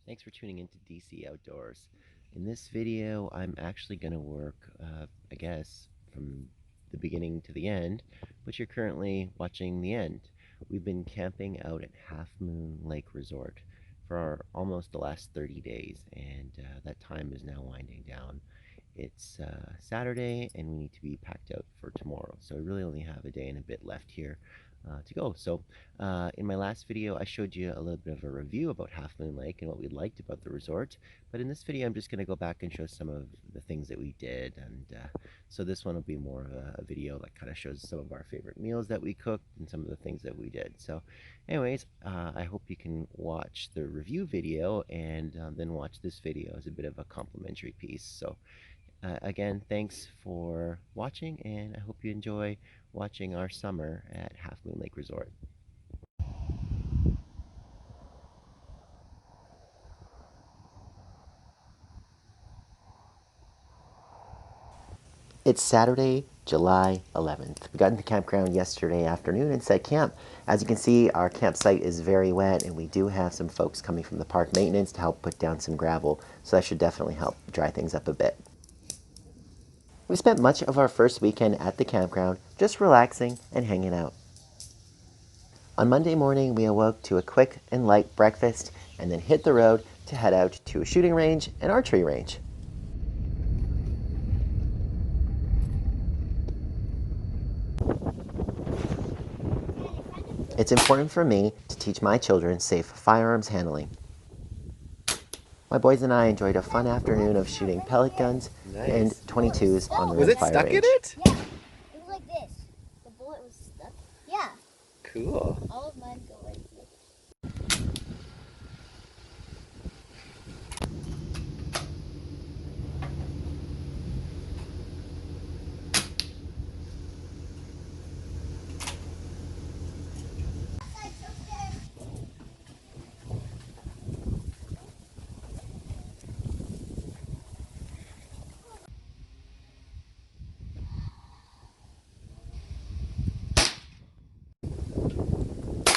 Thanks for tuning into DC Outdoors. In this video, I'm actually going to work, I guess, from the beginning to the end, but you're currently watching the end. We've been camping out at Half Moon Lake Resort for almost the last 30 days, and that time is now winding down. It's Saturday, and we need to be packed out for tomorrow, so we really only have a day and a bit left here to go. So in my last video, I showed you a little bit of a review about Half Moon Lake and what we liked about the resort. But in this video, I'm just going to go back and show some of the things that we did. And so this one will be more of a video that kind of shows some of our favorite meals that we cooked and some of the things that we did. So anyways, I hope you can watch the review video and then watch this video as a bit of a complimentary piece. So again, thanks for watching, and I hope you enjoy watching our summer at Half Moon Lake Resort. It's Saturday, July 11th. We got into the campground yesterday afternoon and set camp. As you can see, our campsite is very wet, and we do have some folks coming from the park maintenance to help put down some gravel, so that should definitely help dry things up a bit. We spent much of our first weekend at the campground just relaxing and hanging out. On Monday morning, we awoke to a quick and light breakfast and then hit the road to head out to a shooting range and archery range. It's important for me to teach my children safe firearms handling. My boys and I enjoyed a fun afternoon of shooting pellet guns and 22s on the Was it rimfire stuck range. in it? Yeah, it was like this. The bullet was stuck. Yeah. Cool. All of mine go like this.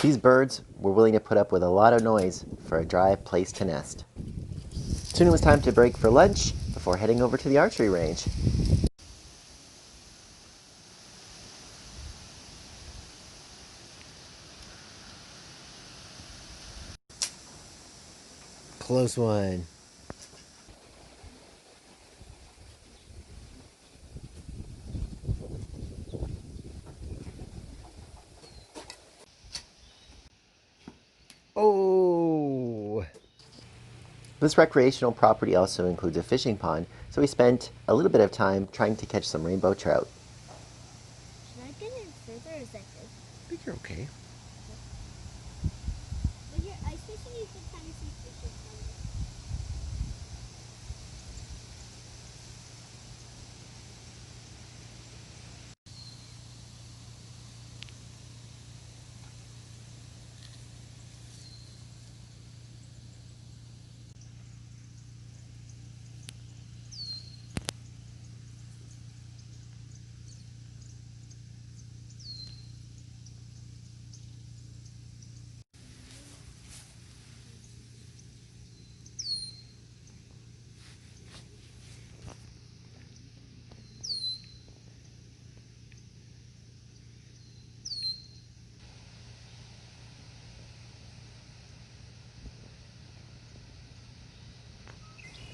These birds were willing to put up with a lot of noise for a dry place to nest. Soon it was time to break for lunch before heading over to the archery range. Close one. Oh! This recreational property also includes a fishing pond, so we spent a little bit of time trying to catch some rainbow trout. Should I get it further or is that good? I think you're okay. When you're ice fishing, you can kind of see fishes coming.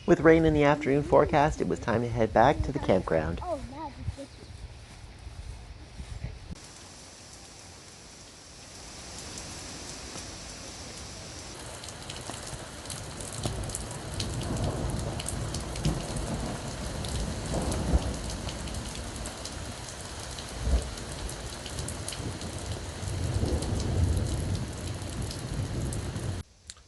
With rain in the afternoon forecast, it was time to head back to the campground. Oh, now it's fishy.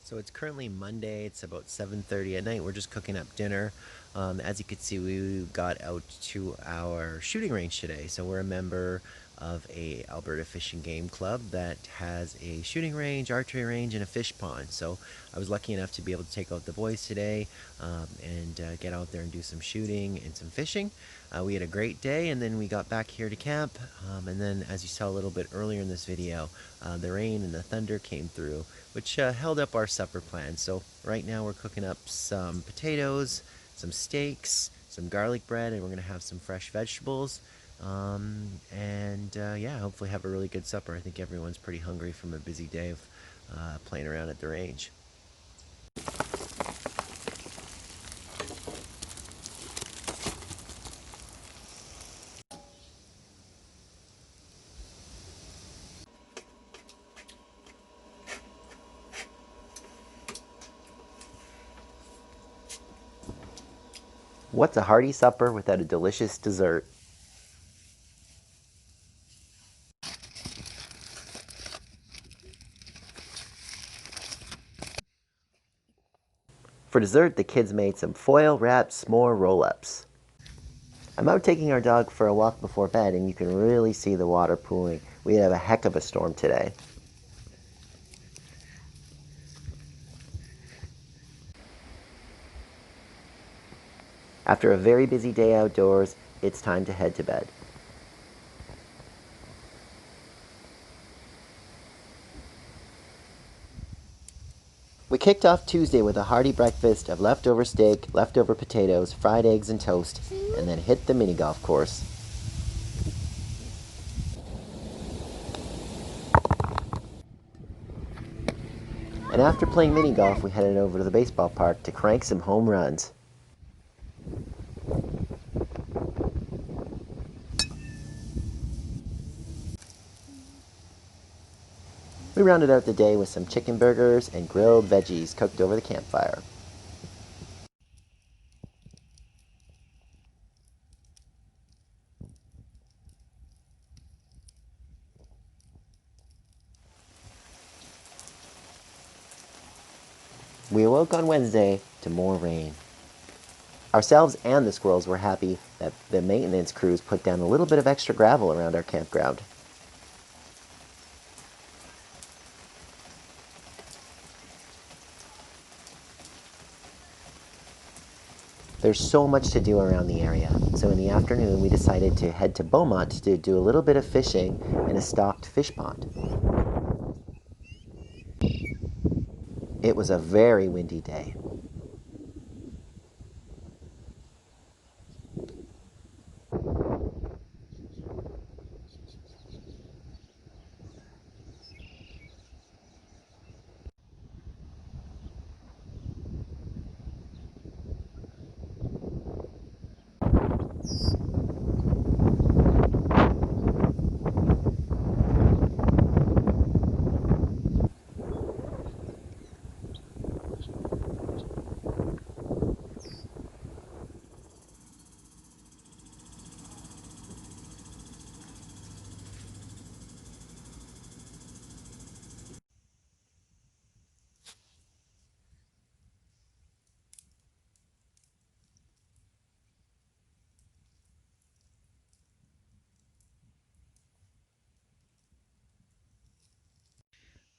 So it's currently Monday. It's about 7:30 at night. We're just cooking up dinner. As you can see, we got out to our shooting range today. So we're a member of a Alberta Fish and Game Club that has a shooting range, archery range, and a fish pond. So I was lucky enough to be able to take out the boys today and get out there and do some shooting and some fishing. We had a great day, and then we got back here to camp. And then, as you saw a little bit earlier in this video, the rain and the thunder came through, which held up our supper plan. So right now we're cooking up some potatoes, some steaks, some garlic bread, and we're gonna have some fresh vegetables. Yeah, hopefully have a really good supper. I think everyone's pretty hungry from a busy day of playing around at the range. What's a hearty supper without a delicious dessert? For dessert, the kids made some foil-wrapped s'more roll-ups. I'm out taking our dog for a walk before bed, and you can really see the water pooling. We have a heck of a storm today. After a very busy day outdoors, it's time to head to bed. We kicked off Tuesday with a hearty breakfast of leftover steak, leftover potatoes, fried eggs, and toast, and then hit the mini golf course. And after playing mini golf, we headed over to the baseball park to crank some home runs. We rounded out the day with some chicken burgers and grilled veggies cooked over the campfire. We awoke on Wednesday to more rain. Ourselves and the squirrels were happy that the maintenance crews put down a little bit of extra gravel around our campground. There's so much to do around the area, so in the afternoon we decided to head to Beaumont to do a little bit of fishing in a stocked fish pond. It was a very windy day.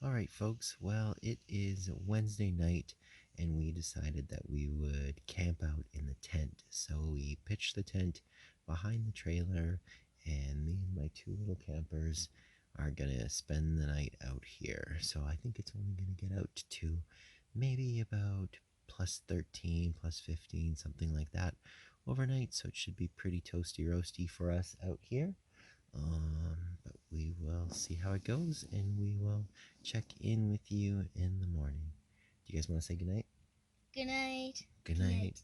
All right, folks. Well, it is Wednesday night, and we decided that we would camp out in the tent. So we pitched the tent behind the trailer, and me and my two little campers are gonna spend the night out here. So I think it's only gonna get out to maybe about plus 13, plus 15, something like that overnight. So it should be pretty toasty roasty for us out here. But we will see how it goes, and we will check in with you in the morning. Do you guys want to say goodnight? Good night. Good night.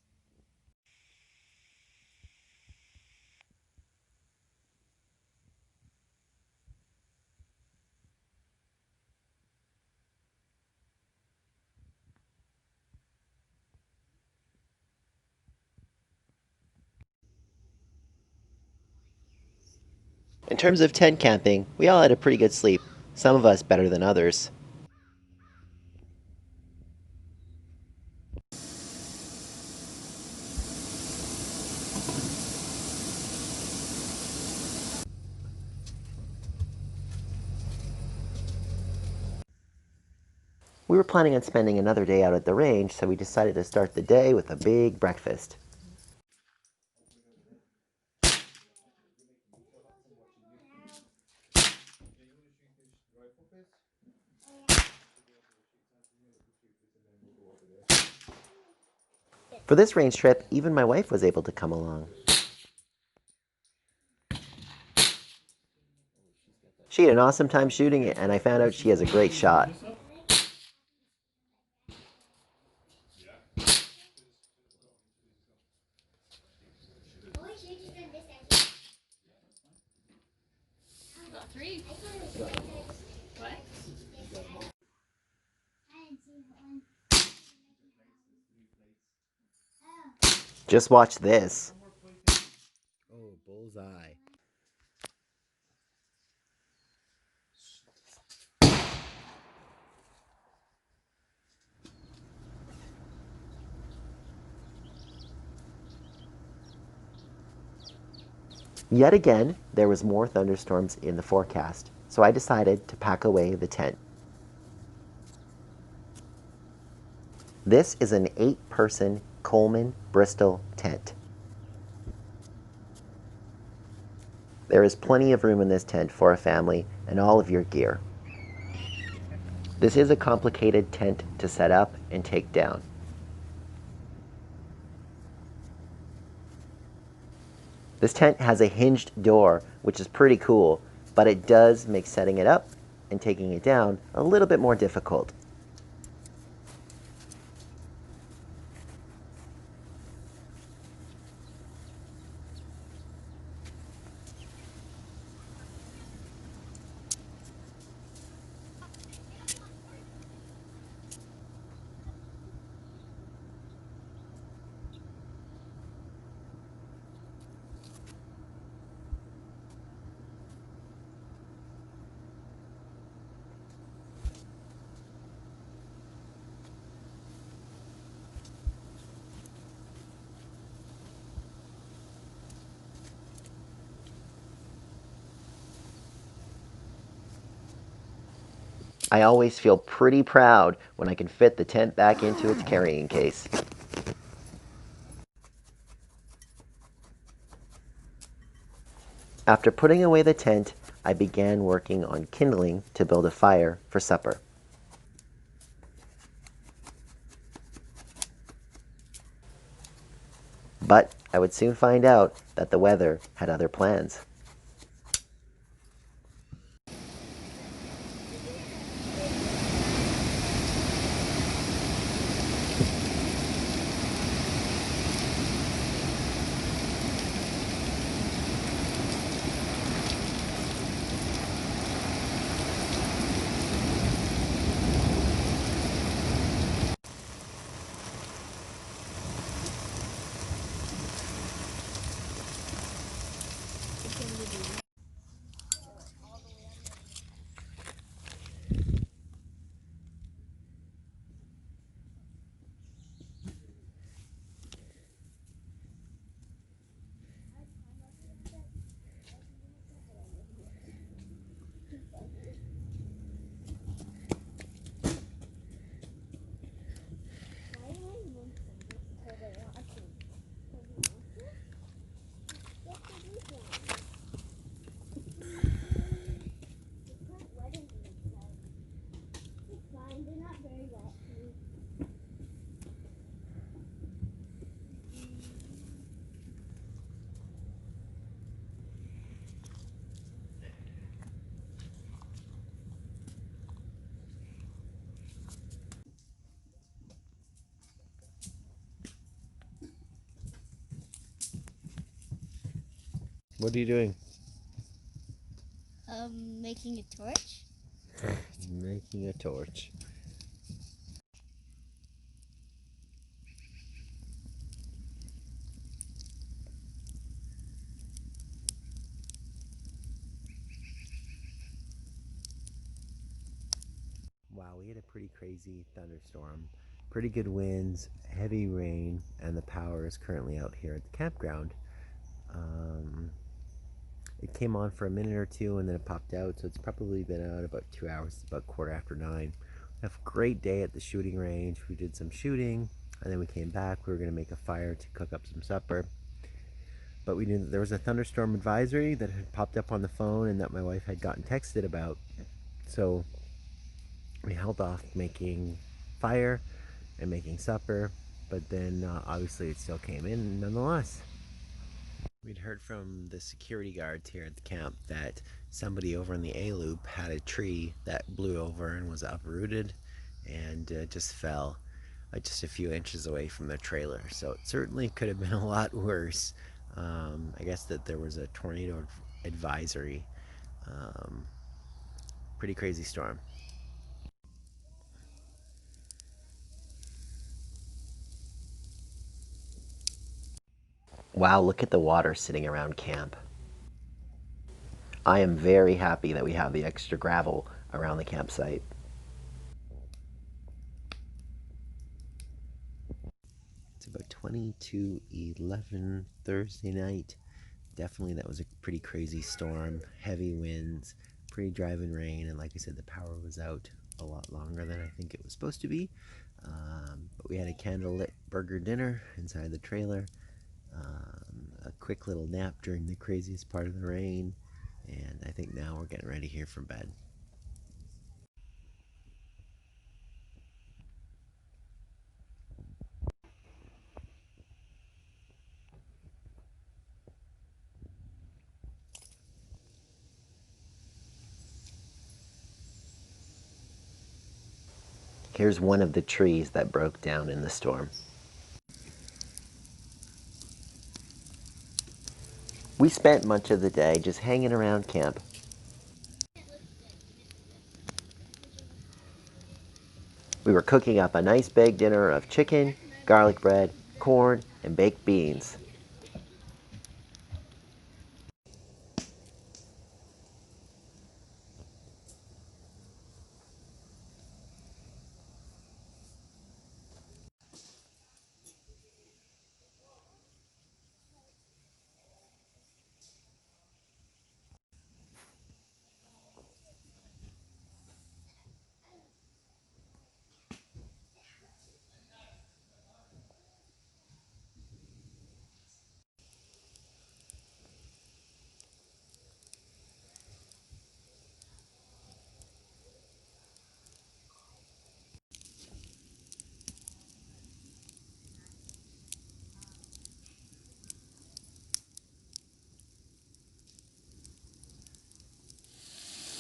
In terms of tent camping, we all had a pretty good sleep. Some of us better than others. We were planning on spending another day out at the range, so we decided to start the day with a big breakfast. For this range trip, even my wife was able to come along. She had an awesome time shooting it, and I found out she has a great shot. Just watch this. Oh, bullseye. Yet again, there was more thunderstorms in the forecast, so I decided to pack away the tent. This is an 8-person Coleman Bristol tent. There is plenty of room in this tent for a family and all of your gear. This is a complicated tent to set up and take down. This tent has a hinged door, which is pretty cool, but it does make setting it up and taking it down a little bit more difficult. I always feel pretty proud when I can fit the tent back into its carrying case. After putting away the tent, I began working on kindling to build a fire for supper. But I would soon find out that the weather had other plans. What are you doing? Making a torch. Making a torch. Wow, we had a pretty crazy thunderstorm. Pretty good winds, heavy rain, and the power is currently out here at the campground. It came on for a minute or two and then it popped out, so it's probably been out about 2 hours. It's about 9:15. We have a great day at the shooting range. We did some shooting and then we came back. We were going to make a fire to cook up some supper. But we knew that there was a thunderstorm advisory that had popped up on the phone and that my wife had gotten texted about. So we held off making fire and making supper, but then obviously it still came in nonetheless. We'd heard from the security guards here at the camp that somebody over in the A loop had a tree that blew over and was uprooted and just fell just a few inches away from the trailer. So it certainly could have been a lot worse. I guess that there was a tornado advisory. Um, Pretty crazy storm. Wow, look at the water sitting around camp. I am very happy that we have the extra gravel around the campsite. It's about 22:11 Thursday night. Definitely that was a pretty crazy storm, heavy winds, pretty driving rain, and like I said, the power was out a lot longer than I think it was supposed to be. But we had a candlelit burger dinner inside the trailer, a quick little nap during the craziest part of the rain, and I think now we're getting ready here for bed. Here's one of the trees that broke down in the storm. We spent much of the day just hanging around camp. We were cooking up a nice big dinner of chicken, garlic bread, corn, and baked beans.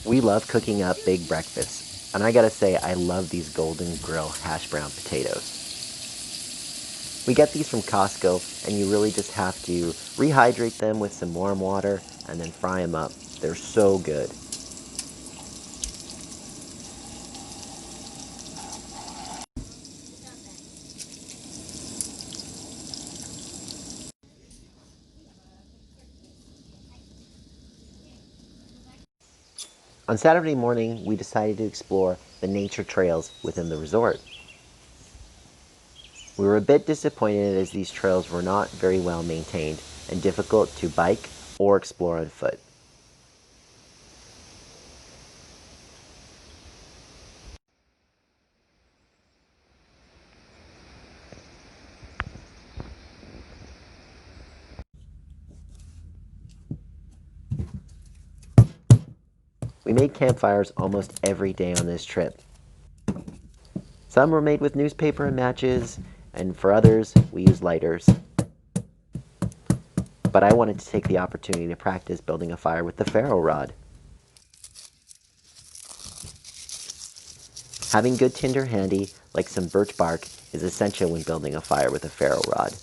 We love cooking up big breakfasts, and I gotta say, I love these Golden Grill hash brown potatoes. We get these from Costco, and you really just have to rehydrate them with some warm water and then fry them up. They're so good. On Saturday morning, we decided to explore the nature trails within the resort. We were a bit disappointed as these trails were not very well maintained and difficult to bike or explore on foot. We made campfires almost every day on this trip. Some were made with newspaper and matches, and for others, we used lighters. But I wanted to take the opportunity to practice building a fire with the ferro rod. Having good tinder handy, like some birch bark, is essential when building a fire with a ferro rod.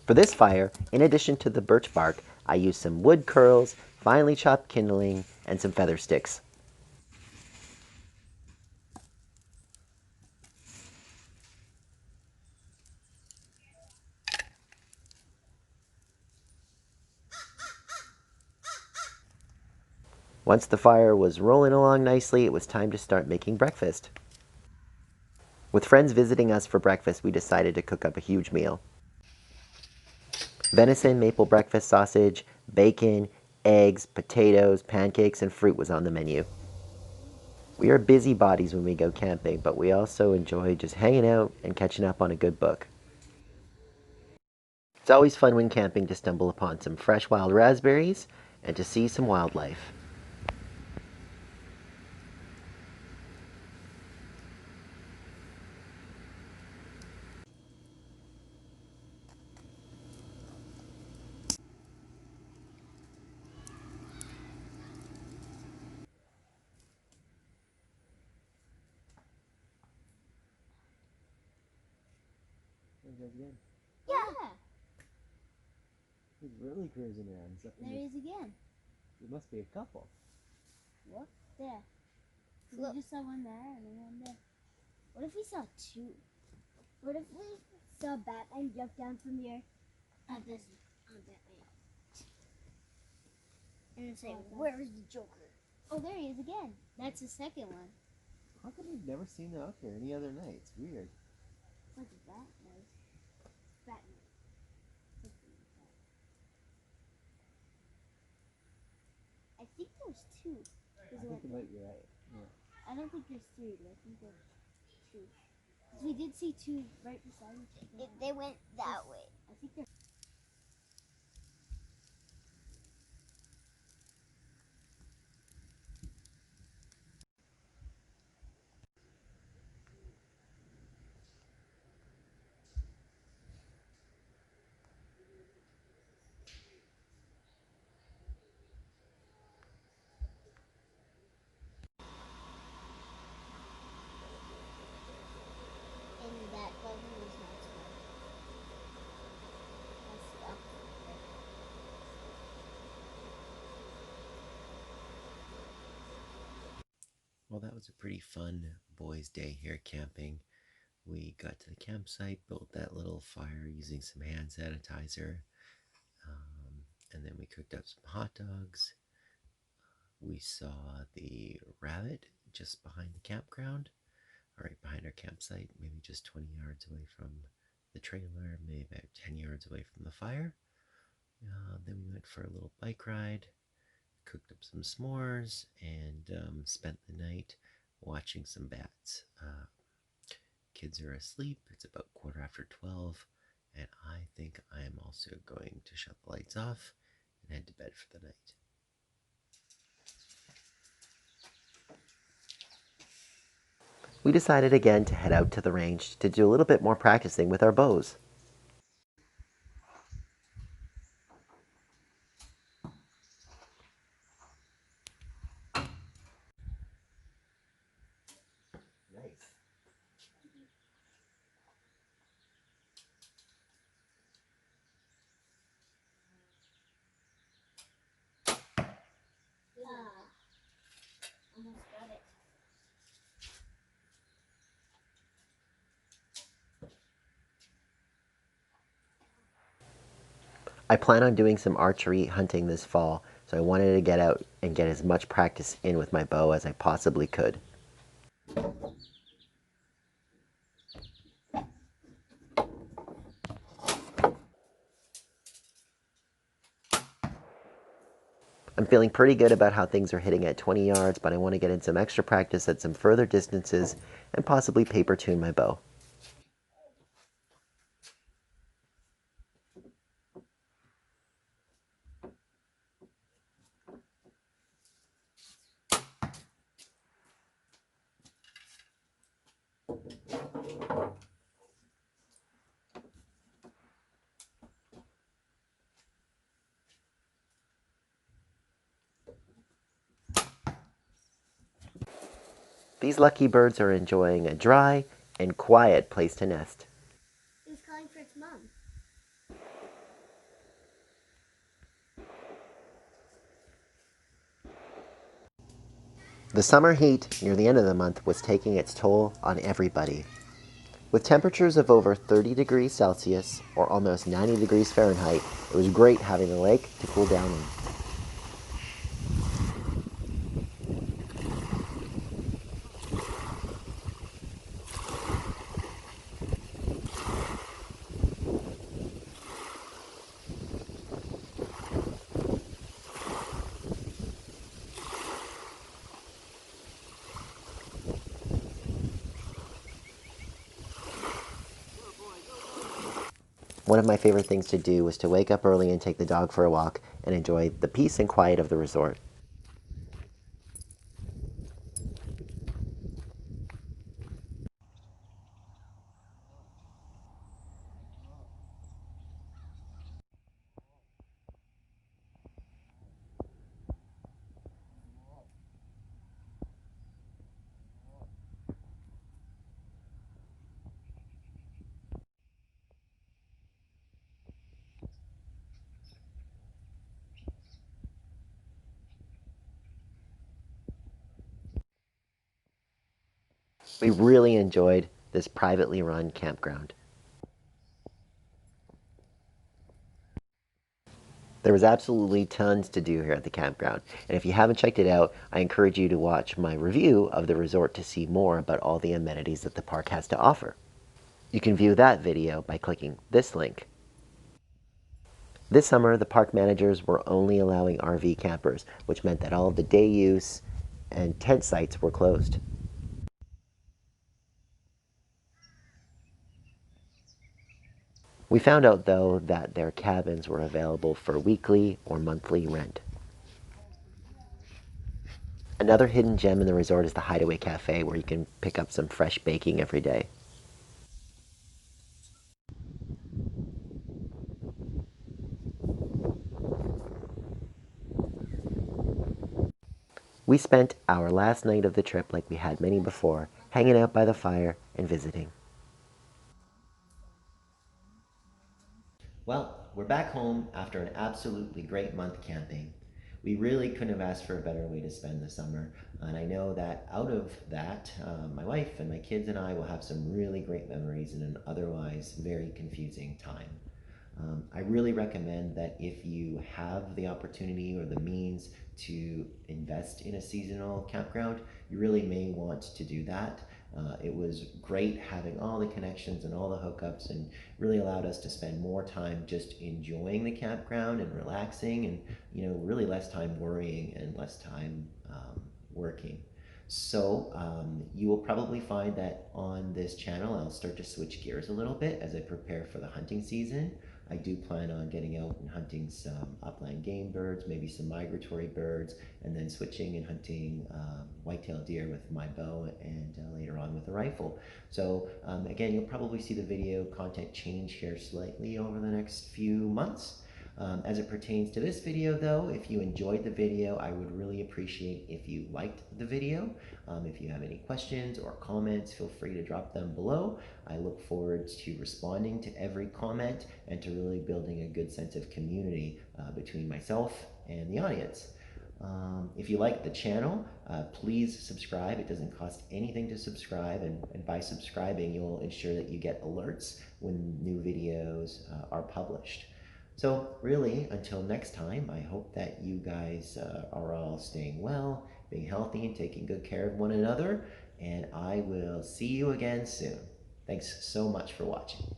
For this fire, in addition to the birch bark, I used some wood curls, finely chopped kindling, and some feather sticks. Once the fire was rolling along nicely, it was time to start making breakfast. With friends visiting us for breakfast, we decided to cook up a huge meal. Venison, maple breakfast sausage, bacon, eggs, potatoes, pancakes, and fruit was on the menu. We are busybodies when we go camping, but we also enjoy just hanging out and catching up on a good book. It's always fun when camping to stumble upon some fresh wild raspberries and to see some wildlife. Yeah. He's really cruising around. There he is again. There must be a couple. What? There. We just saw one there and then one there. What if we saw two? What if we saw Batman jump down from here? This on Batman. And then say, where is the Joker? Oh, there he is again. That's the second one. How come we've never seen them out there any other night? It's weird. It's like a bat noise. Batman. I think there's two. I think you might be right. Yeah. I don't think there's three, but I think there's two. We did see two right beside each other. They went that way. I think they're. And that button was not smart. That's the opposite. Well, that was a pretty fun boys' day here camping. We got to the campsite, built that little fire using some hand sanitizer, and then we cooked up some hot dogs. We saw the rabbit just behind the campground, right behind our campsite, maybe just 20 yards away from the trailer, maybe about 10 yards away from the fire. Then we went for a little bike ride, cooked up some s'mores, and spent the night watching some bats. Kids are asleep. It's about 12:15, and I think I am also going to shut the lights off and head to bed for the night. We decided again to head out to the range to do a little bit more practicing with our bows. Nice. Almost got it. I plan on doing some archery hunting this fall, so I wanted to get out and get as much practice in with my bow as I possibly could. I'm feeling pretty good about how things are hitting at 20 yards, but I want to get in some extra practice at some further distances and possibly paper tune my bow. These lucky birds are enjoying a dry and quiet place to nest. It was calling for its mom. The summer heat near the end of the month was taking its toll on everybody. With temperatures of over 30 degrees Celsius or almost 90 degrees Fahrenheit, it was great having the lake to cool down in. One of my favorite things to do was to wake up early and take the dog for a walk and enjoy the peace and quiet of the resort. We really enjoyed this privately run campground. There was absolutely tons to do here at the campground, and if you haven't checked it out, I encourage you to watch my review of the resort to see more about all the amenities that the park has to offer. You can view that video by clicking this link. This summer, the park managers were only allowing RV campers, which meant that all of the day use and tent sites were closed. We found out, though, that their cabins were available for weekly or monthly rent. Another hidden gem in the resort is the Hideaway Cafe, where you can pick up some fresh baking every day. We spent our last night of the trip, like we had many before, hanging out by the fire and visiting. Well, we're back home after an absolutely great month camping. We really couldn't have asked for a better way to spend the summer, and I know that out of that, my wife and my kids and I will have some really great memories in an otherwise very confusing time. I really recommend that if you have the opportunity or the means to invest in a seasonal campground, you really may want to do that. It was great having all the connections and all the hookups, and really allowed us to spend more time just enjoying the campground and relaxing, and really less time worrying and less time working. So you will probably find that on this channel I'll start to switch gears a little bit as I prepare for the hunting season. I do plan on getting out and hunting some upland game birds, maybe some migratory birds, and then switching and hunting white-tailed deer with my bow, and later on with a rifle. So again, you'll probably see the video content change here slightly over the next few months. As it pertains to this video, though, if you enjoyed the video, I would really appreciate if you liked the video. If you have any questions or comments, feel free to drop them below. I look forward to responding to every comment and to really building a good sense of community between myself and the audience. If you like the channel, please subscribe. It doesn't cost anything to subscribe, and by subscribing, you'll ensure that you get alerts when new videos are published. So really, until next time, I hope that you guys are all staying well, being healthy, and taking good care of one another, and I will see you again soon. Thanks so much for watching.